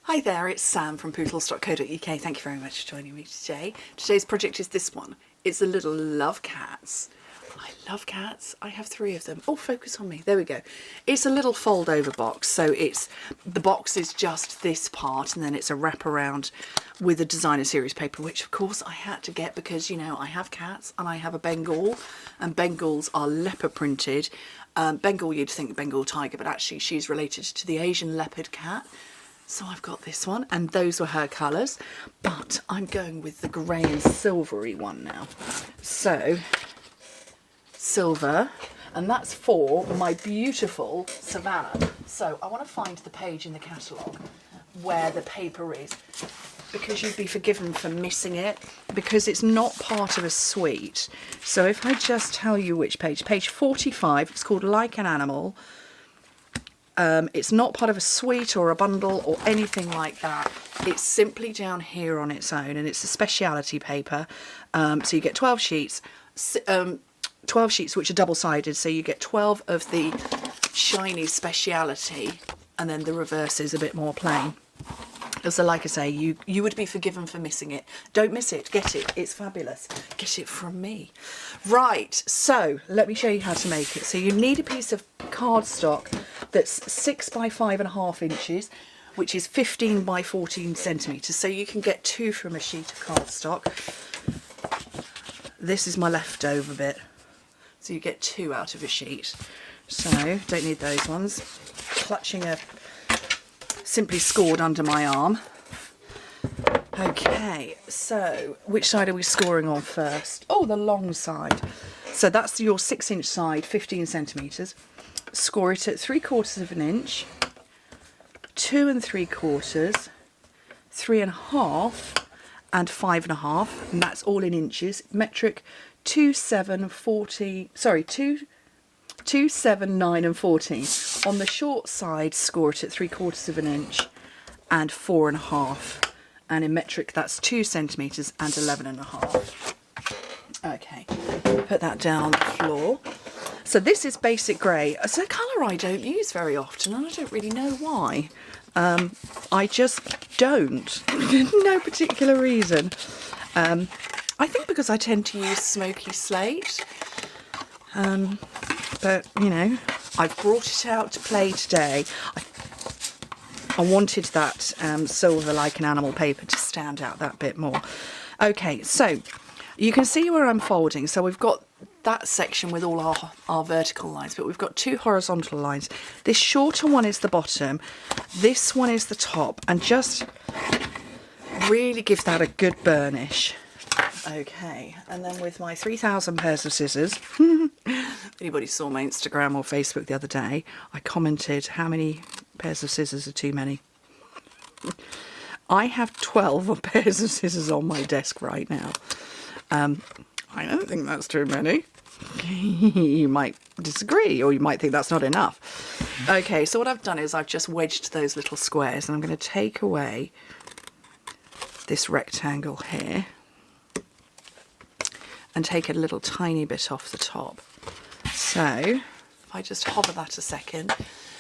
Hi there, it's Sam from Pootles.co.uk. Thank you very much for joining me today. Today's project is this one. It's the little love cats. I love cats. I have 3 of them. Oh, focus on me. There we go. It's a little fold over box. So the box is just this part, and then it's a wraparound with a designer series paper, which of course I had to get because, you know, I have cats and I have a Bengal, and Bengals are leopard printed. Bengal, you'd think Bengal tiger, but actually she's related to the Asian leopard cat. So I've got this one, and those were her colours, but I'm going with the grey and silvery one now. So, silver, and that's for my beautiful Savannah. So I want to find the page in the catalogue where the paper is, because you'd be forgiven for missing it, because it's not part of a suite. So if I just tell you which page, page 45, it's called Like an Animal. It's not part of a suite or a bundle or anything like that. It's simply down here on its own, and it's a speciality paper. So you get 12 sheets, 12 sheets which are double-sided, so you get 12 of the shiny speciality, and then the reverse is a bit more plain. So like I say, you would be forgiven for missing it. Don't miss it, get it, it's fabulous. Get it from me. Right, so let me show you how to make it. So you need a piece of cardstock that's 6 by 5.5 inches, which is 15 by 14 centimetres. So you can get 2 from a sheet of cardstock. This is my leftover bit. So you get 2 out of a sheet. So don't need those ones. Clutching a Simply Scored under my arm. Okay, so which side are we scoring on first? Oh, the long side. So that's your 6-inch side, 15 centimetres. Score it at 3/4 of an inch, 2 3/4, 3.5, and 5.5, and that's all in inches. Metric 2, 7, 14. Sorry, 2, 7, 9, and 14. On the short side, score it at 3/4 of an inch and 4.5. And in metric, that's 2 centimetres and 11.5. Okay, put that down on the floor. So this is basic grey. It's a colour I don't use very often, and I don't really know why. I just don't. No particular reason. I think because I tend to use smoky slate. But, you know, I've brought it out to play today. I wanted that silver Like an Animal paper to stand out that bit more. Okay, so you can see where I'm folding. So we've got that section with all our vertical lines, but we've got 2 horizontal lines. This shorter one is the bottom, this one is the top, and just really give that a good burnish. Okay, and then with my 3,000 pairs of scissors, anybody saw my Instagram or Facebook the other day, I commented how many pairs of scissors are too many. I have 12 pairs of scissors on my desk right now. I don't think that's too many. You might disagree, or you might think that's not enough. Okay, so what I've done is I've just wedged those little squares, and I'm going to take away this rectangle here and take a little tiny bit off the top. So if I just hover that a second,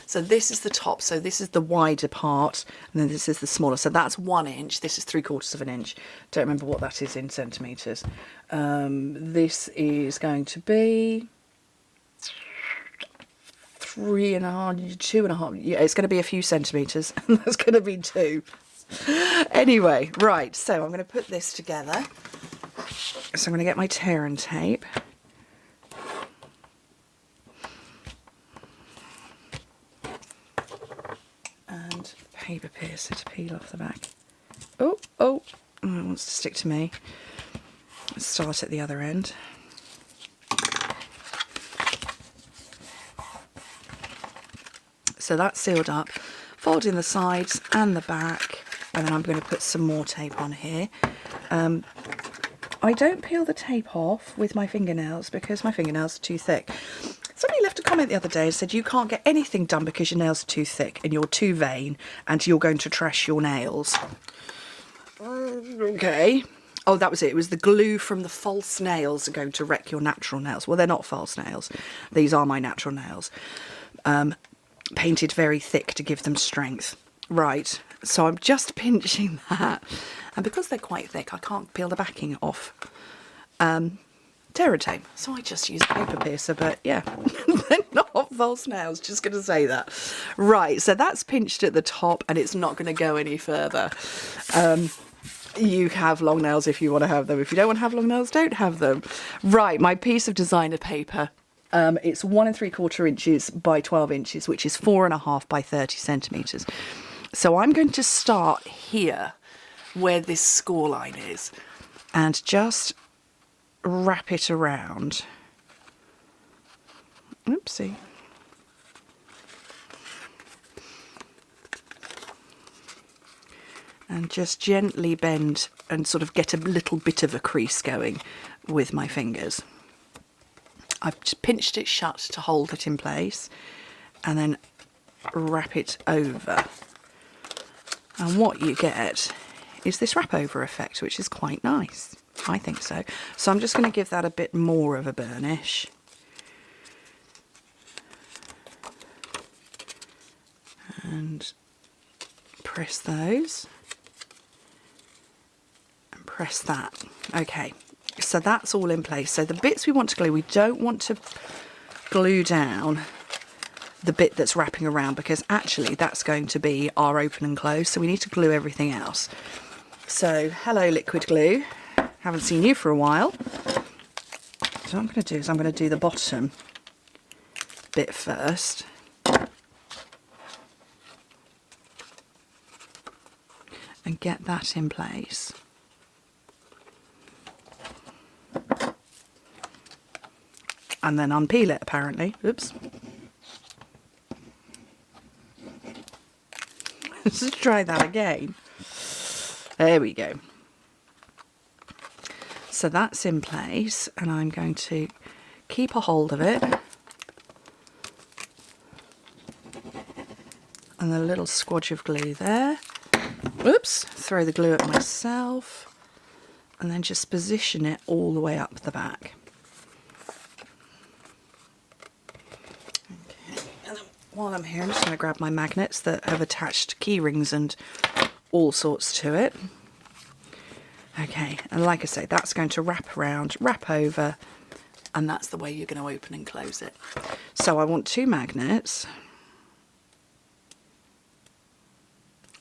so this is the top, so this is the wider part, and then this is the smaller. So that's 1 inch, this is 3/4 of an inch. Don't remember what that is in centimetres. This is going to be 3.5, 2.5. Yeah, it's going to be a few centimetres, and that's going to be 2. Anyway, right, so I'm going to put this together. So I'm going to get my tear and tape. And paper piercer to peel off the back. Oh, it wants to stick to me. Let's start at the other end. So that's sealed up. Fold in the sides and the back, and then I'm going to put some more tape on here. I don't peel the tape off with my fingernails because my fingernails are too thick. Somebody left a comment the other day and said you can't get anything done because your nails are too thick and you're too vain and you're going to trash your nails. Okay. Oh, that was it. It was the glue from the false nails are going to wreck your natural nails. Well, they're not false nails. These are my natural nails. Painted very thick to give them strength. Right, So I'm just pinching that. And because they're quite thick, I can't peel the backing off Terra tape. So I just use a paper piercer, but yeah, they're not false nails, just going to say that. Right, so that's pinched at the top and it's not going to go any further. You have long nails if you want to have them. If you don't want to have long nails, don't have them. Right, my piece of designer paper. It's 1 3/4 inches by 12 inches, which is 4.5 by 30 centimetres. So I'm going to start here where this score line is and just wrap it around. Oopsie. And just gently bend and sort of get a little bit of a crease going with my fingers. I've just pinched it shut to hold it in place and then wrap it over. And what you get is this Wrapover effect, which is quite nice. I think so. So I'm just going to give that a bit more of a burnish. And press those. And press that. Okay, so that's all in place. So the bits we want to glue, we don't want to glue down the bit that's wrapping around, because actually that's going to be our open and close, so we need to glue everything else. So hello liquid glue, haven't seen you for a while. So what I'm going to do is I'm going to do the bottom bit first. And get that in place. And then unpeel it apparently. Oops. Let's try that again. There we go. So that's in place, and I'm going to keep a hold of it. And a little squodge of glue there. Oops, throw the glue at myself. And then just position it all the way up the back. While I'm here, I'm just going to grab my magnets that have attached key rings and all sorts to it. Okay, and like I say, that's going to wrap around, wrap over, and that's the way you're going to open and close it. So I want 2 magnets.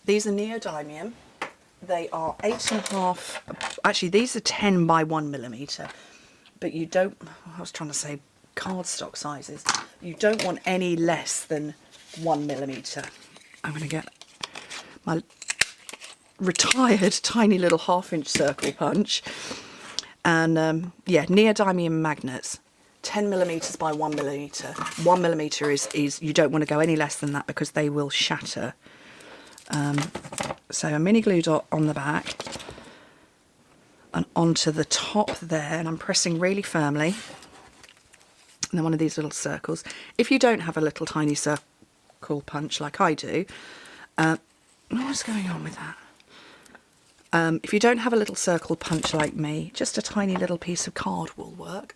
These are neodymium. They are 8.5, actually these are 10 by 1 millimetre, but you don't, I was trying to say cardstock sizes, you don't want any less than 1 millimetre. I'm going to get my retired tiny little 1/2 inch circle punch, and yeah, neodymium magnets, 10 millimetres by 1 millimetre. 1 millimetre is you don't want to go any less than that because they will shatter. So a mini glue dot on the back and onto the top there, and I'm pressing really firmly. And then one of these little circles. If you don't have a little tiny circle punch like I do, what's going on with that? If you don't have a little circle punch like me, just a tiny little piece of card will work.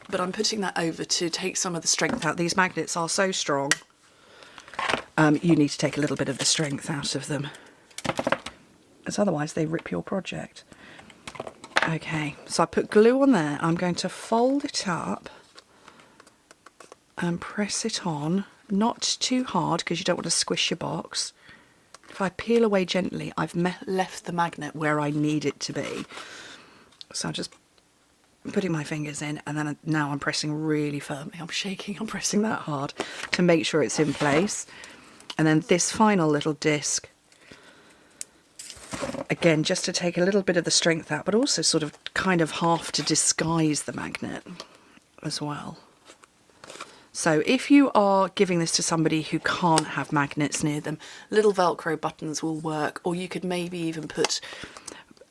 But I'm putting that over to take some of the strength out. These magnets are so strong. You need to take a little bit of the strength out of them, as otherwise they rip your project. Okay, so I put glue on there. I'm going to fold it up and press it on, not too hard because you don't want to squish your box. If I peel away gently, I've left the magnet where I need it to be. So I'm just putting my fingers in, and then now I'm pressing really firmly. I'm shaking, I'm pressing that hard to make sure it's in place. And then this final little disc, again, just to take a little bit of the strength out, but also sort of kind of half to disguise the magnet as well. So if you are giving this to somebody who can't have magnets near them, little Velcro buttons will work, or you could maybe even put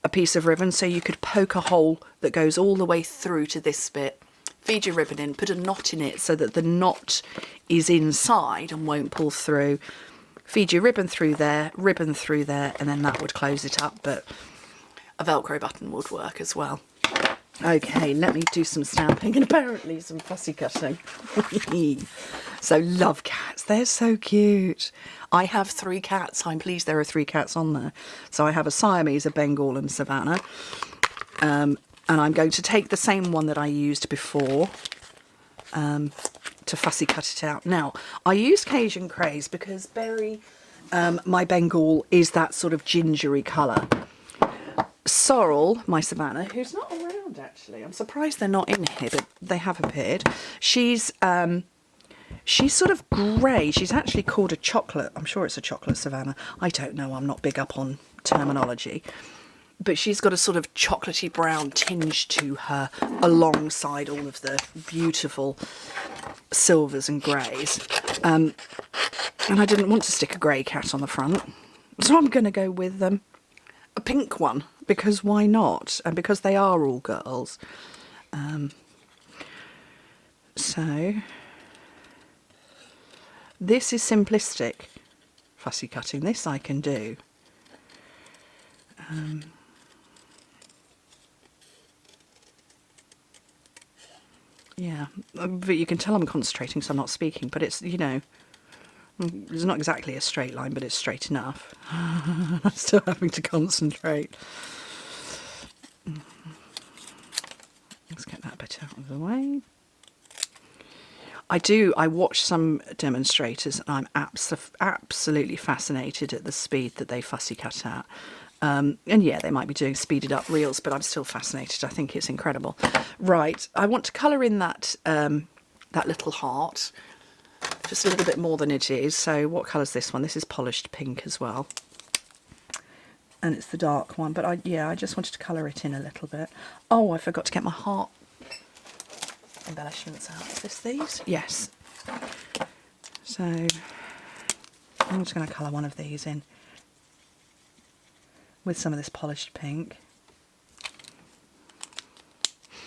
a piece of ribbon, so you could poke a hole that goes all the way through to this bit, feed your ribbon in, put a knot in it so that the knot is inside and won't pull through. Feed your ribbon through there, and then that would close it up, but a Velcro button would work as well. Okay, let me do some stamping and apparently some fussy cutting. So love cats, they're so cute. I have 3 cats. I'm pleased there are 3 cats on there. So I have a Siamese, a Bengal and Savannah. And I'm going to take the same one that I used before to fussy cut it out. Now, I used Cajun Craze because Berry, my Bengal, is that sort of gingery colour. Sorrel, my Savannah, who's not around actually. I'm surprised they're not in here, but they have appeared. She's sort of grey. She's actually called a chocolate. I'm sure it's a chocolate Savannah. I don't know. I'm not big up on terminology. But she's got a sort of chocolatey brown tinge to her alongside all of the beautiful silvers and greys. And I didn't want to stick a grey cat on the front. So I'm going to go with a pink one, because why not? And because they are all girls. So this is simplistic fussy cutting. This I can do. Yeah, but you can tell I'm concentrating, so I'm not speaking, but it's, you know, it's not exactly a straight line, but it's straight enough. I'm still having to concentrate. Let's get that bit out of the way. I watch some demonstrators and I'm absolutely fascinated at the speed that they fussy cut at. And yeah, they might be doing speeded up reels, but I'm still fascinated. I think it's incredible. Right, I want to colour in that that little heart just a little bit more than it is. So what colour's this one? This is polished pink as well. And it's the dark one, but I just wanted to colour it in a little bit. Oh, I forgot to get my heart embellishments out. Is this these? Yes. So I'm just going to colour one of these in with some of this polished pink.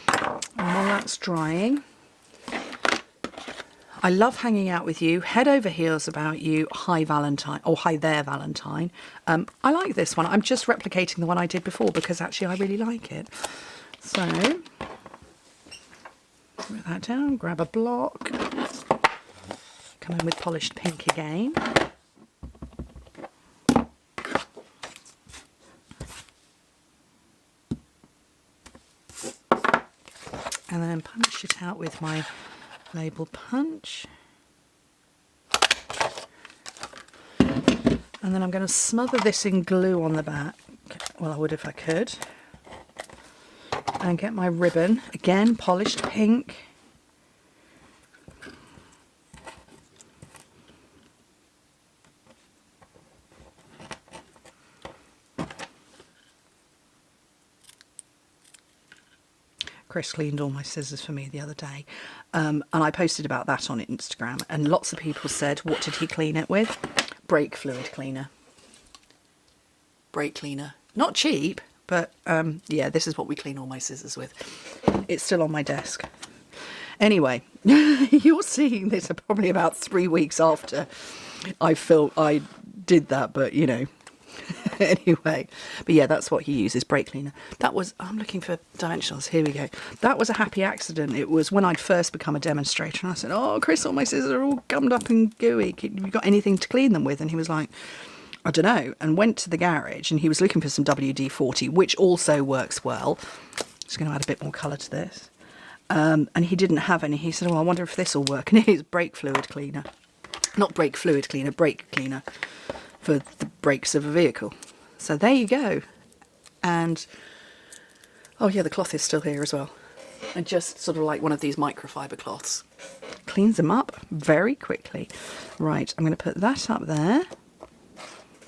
And while that's drying, I love hanging out with you, head over heels about you, hi Valentine, or hi there Valentine. I like this one. I'm just replicating the one I did before because actually I really like it. So, put that down, grab a block, come in with polished pink again. And then punch it out with my label punch. And then I'm going to smother this in glue on the back. Well, I would if I could. And get my ribbon, again polished pink. Chris cleaned all my scissors for me the other day, and I posted about that on Instagram, and lots of people said, what did he clean it with? Brake fluid cleaner. Brake cleaner. Not cheap, but yeah, this is what we clean all my scissors with. It's still on my desk. Anyway, you're seeing this probably about 3 weeks after I did that, but you know. Anyway, but yeah, that's what he uses, brake cleaner. That was, I'm looking for dimensionals, here we go. That was a happy accident. It was when I'd first become a demonstrator and I said, oh Chris, all my scissors are all gummed up and gooey, have you got anything to clean them with? And he was like, I don't know, and went to the garage and he was looking for some WD-40, which also works well. Just going to add a bit more colour to this. And he didn't have any. He said, oh, I wonder if this will work. And it is brake fluid cleaner. Not brake fluid cleaner, brake cleaner for the brakes of a vehicle. So there you go. And oh yeah, the cloth is still here as well. And just sort of like one of these microfiber cloths. Cleans them up very quickly. Right, I'm going to put that up there.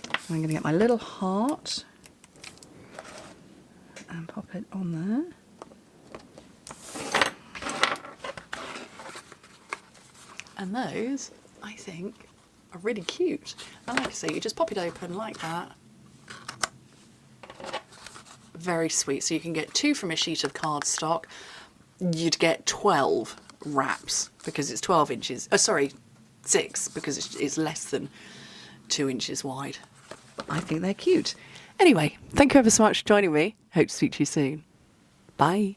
I'm going to get my little heart and pop it on there. And those, I think, are really cute. And like I say, you just pop it open like that. Very sweet. So you can get 2 from a sheet of cardstock. You'd get 12 wraps because it's 12 inches. Sorry, 6 because it's less than 2 inches wide. I think they're cute. Anyway, thank you ever so much for joining me. Hope to speak to you soon. Bye.